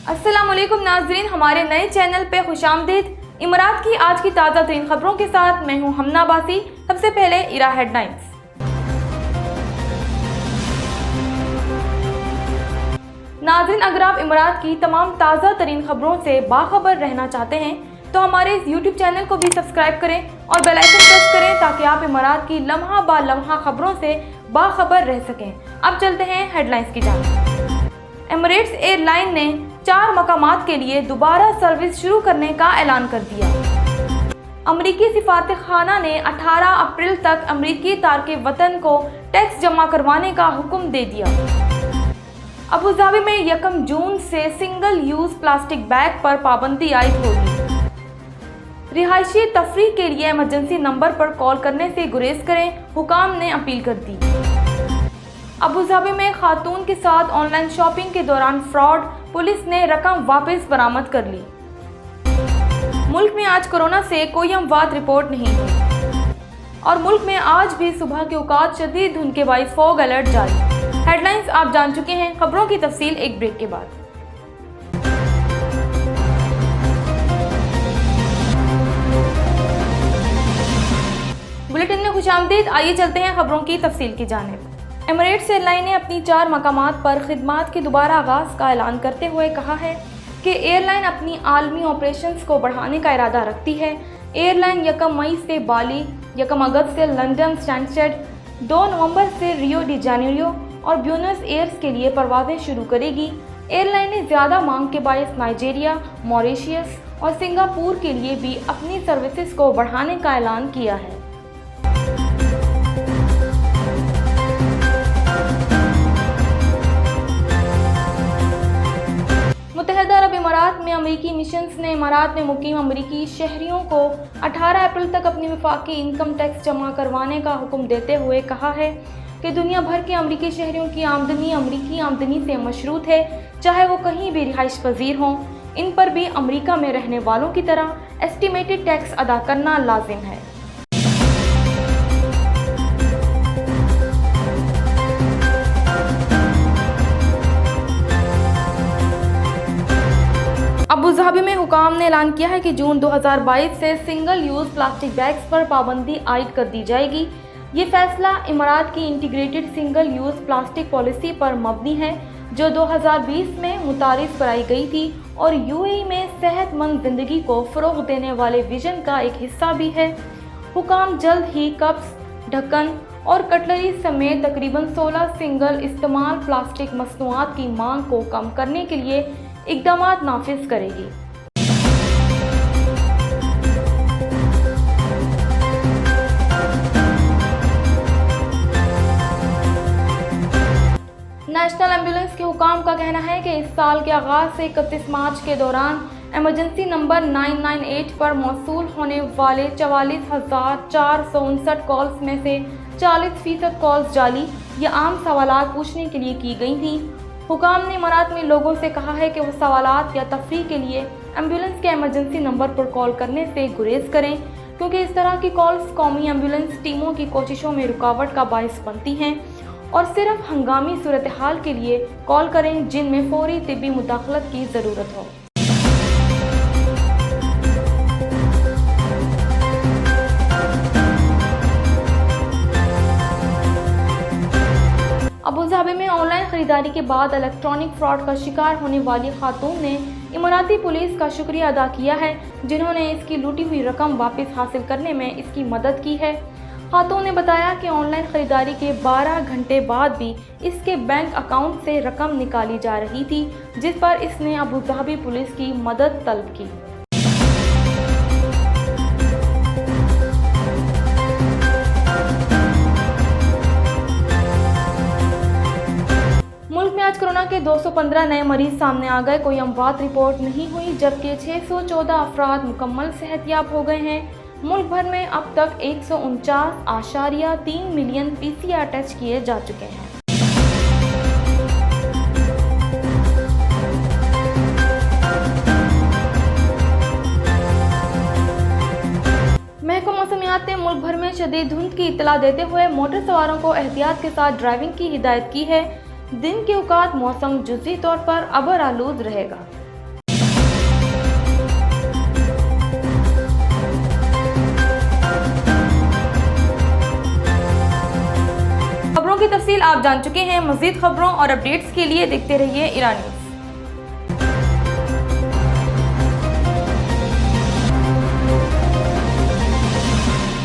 अस्सलाम वालेकुम नाज़रीन, हमारे नए चैनल पे खुशामदीद। इमरात की आज की ताज़ा तरीन खबरों के साथ मैं हूं हमना बासी। सबसे पहले इरा हेडलाइंस। नाज़रीन, अगर आप इमरात की तमाम ताज़ा तरीन खबरों से बाखबर रहना चाहते हैं तो हमारे इस यूट्यूब चैनल को भी सब्सक्राइब करें और बेल आइकन प्रेस करें ताकि आप इमरात की लम्हा बा लम्हा खबरों से बाखबर रह सकें। अब चलते हैं हेडलाइंस की जानिब। एमिरेट्स एयरलाइन ने 4 मकामात के लिए दोबारा सर्विस शुरू करने का ऐलान कर दिया। अमरीकी सिफारत खाना ने 18 अप्रैल तक अमरीकी तारके वतन को टैक्स जमा करवाने का हुक्म दे दिया। अबू धाबी में 1 जून से सिंगल यूज प्लास्टिक बैग पर पाबंदी आयद होगी। रिहायशी तफरीह के लिए इमरजेंसी नंबर पर कॉल करने से गुरेज करें, हुकाम ने अपील कर दी। अबू धाबी में खातून के साथ ऑनलाइन शॉपिंग के दौरान फ्रॉड, पुलिस ने रकम वापस बरामद कर ली। मुल्क में आज कोरोना से कोई अमवात रिपोर्ट नहीं हुई और मुल्क में आज भी सुबह के औकात शदीद धुंध के बाइस फॉग अलर्ट जारी। हेडलाइंस आप जान चुके हैं, खबरों की तफसील एक ब्रेक के बाद। बुलेटिन में खुशामदीद। आइए चलते हैं खबरों की तफसील की जानिब। एमिरेट्स एयरलाइन ने अपनी 4 मकामात पर खिदमात के दोबारा आगाज़ का ऐलान करते हुए कहा है कि एयरलाइन अपनी आलमी ऑपरेशंस को बढ़ाने का इरादा रखती है। एयरलाइन 1 मई से बाली, 1 अगस्त से लंदन स्टैनस्टेड, 2 नवंबर से रियो डी जेनेरियो और ब्यूनस एयर्स के लिए परवाज़ें शुरू करेगी। एयरलाइन ने ज़्यादा मांग के बायस नाइजीरिया, मॉरिशियस और सिंगापुर के लिए भी अपनी सर्विसेज को बढ़ाने का ऐलान किया है। मुत्तहिदा अरब इमारात में अमरीकी मिशंस ने इमारात में मुकीम अमरीकी शहरियों को 18 अप्रैल तक अपनी वफाकी इनकम टैक्स जमा करवाने का हुक्म देते हुए कहा है कि दुनिया भर के अमरीकी शहरियों की आमदनी अमरीकी आमदनी से मशरूत है, चाहे वो कहीं भी रिहाइश पजीर हों। इन पर भी अमरीका में रहने वालों की तरह एस्टिमेटेड टैक्स अदा करना लाजिम है। अबू धाबी में हुकाम ने ऐलान किया है कि जून 2022 से सिंगल यूज़ प्लास्टिक बैग्स पर पाबंदी आयद कर दी जाएगी। ये फैसला इमारात की integrated single use plastic policy पर मबनी है जो 2020 में मुतारिफ कराई गई थी और यूएई में सेहतमंद जिंदगी को फ़रोग़ देने वाले विजन का एक हिस्सा भी है। हुकाम जल्द ही कप्स, ढक्कन और कटलरी समेत तकरीबन 16 सिंगल इस्तेमाल प्लास्टिक मसनूआत की मांग को कम करने के लिए इक़दामात नाफिज करेगी। नेशनल एम्बुलेंस के हुकाम का कहना है कि इस साल के आगाज़ से 31 मार्च के दौरान इमरजेंसी नंबर 998 पर मौसूल होने वाले 44,459 कॉल्स में से 40% कॉल्स जाली या आम सवालात पूछने के लिए की गई थी। हुकाम ने इमारात में लोगों से कहा है कि वो सवालात या तफरीह के लिए एम्बुलेंस के इमरजेंसी नंबर पर कॉल करने से गुरेज करें, क्योंकि इस तरह की कॉल्स कौमी एम्बुलेंस टीमों की कोशिशों में रुकावट का बाइस बनती हैं। और सिर्फ हंगामी सूरत हाल के लिए कॉल करें जिनमें फौरी तिब्बी मुदाखलत की ज़रूरत हो। अबू धाबी में ऑनलाइन ख़रीदारी के बाद इलेक्ट्रॉनिक फ्रॉड का शिकार होने वाली खातून ने इमाराती पुलिस का शुक्रिया अदा किया है, जिन्होंने इसकी लूटी हुई रकम वापस हासिल करने में इसकी मदद की है। खातून ने बताया कि ऑनलाइन ख़रीदारी के 12 घंटे बाद भी इसके बैंक अकाउंट से रकम निकाली जा रही थी, जिस पर इसने अबू धाबी पुलिस की मदद तलब की। मुल्क में आज कोरोना के 215 नए मरीज सामने आ गए। कोई अमवात रिपोर्ट नहीं हुई, जबकि 614 अफराद मुकम्मल सेहतियाब हो गए हैं। मुल्क भर में अब तक 149.3 मिलियन PCR टेस्ट किए जा चुके हैं। महकमा मौसमियात ने मुल्क भर में शदीद धुंध की इत्तला देते हुए मोटर सवारों को एहतियात के साथ ड्राइविंग की हिदायत की है। दिन के औकात मौसम जुज़ी तौर पर अबर आलूद रहेगा। तफसील आप जान चुके हैं। मज़ीद खबरों और अपडेट्स के लिए देखते रहिए ईरान न्यूज़।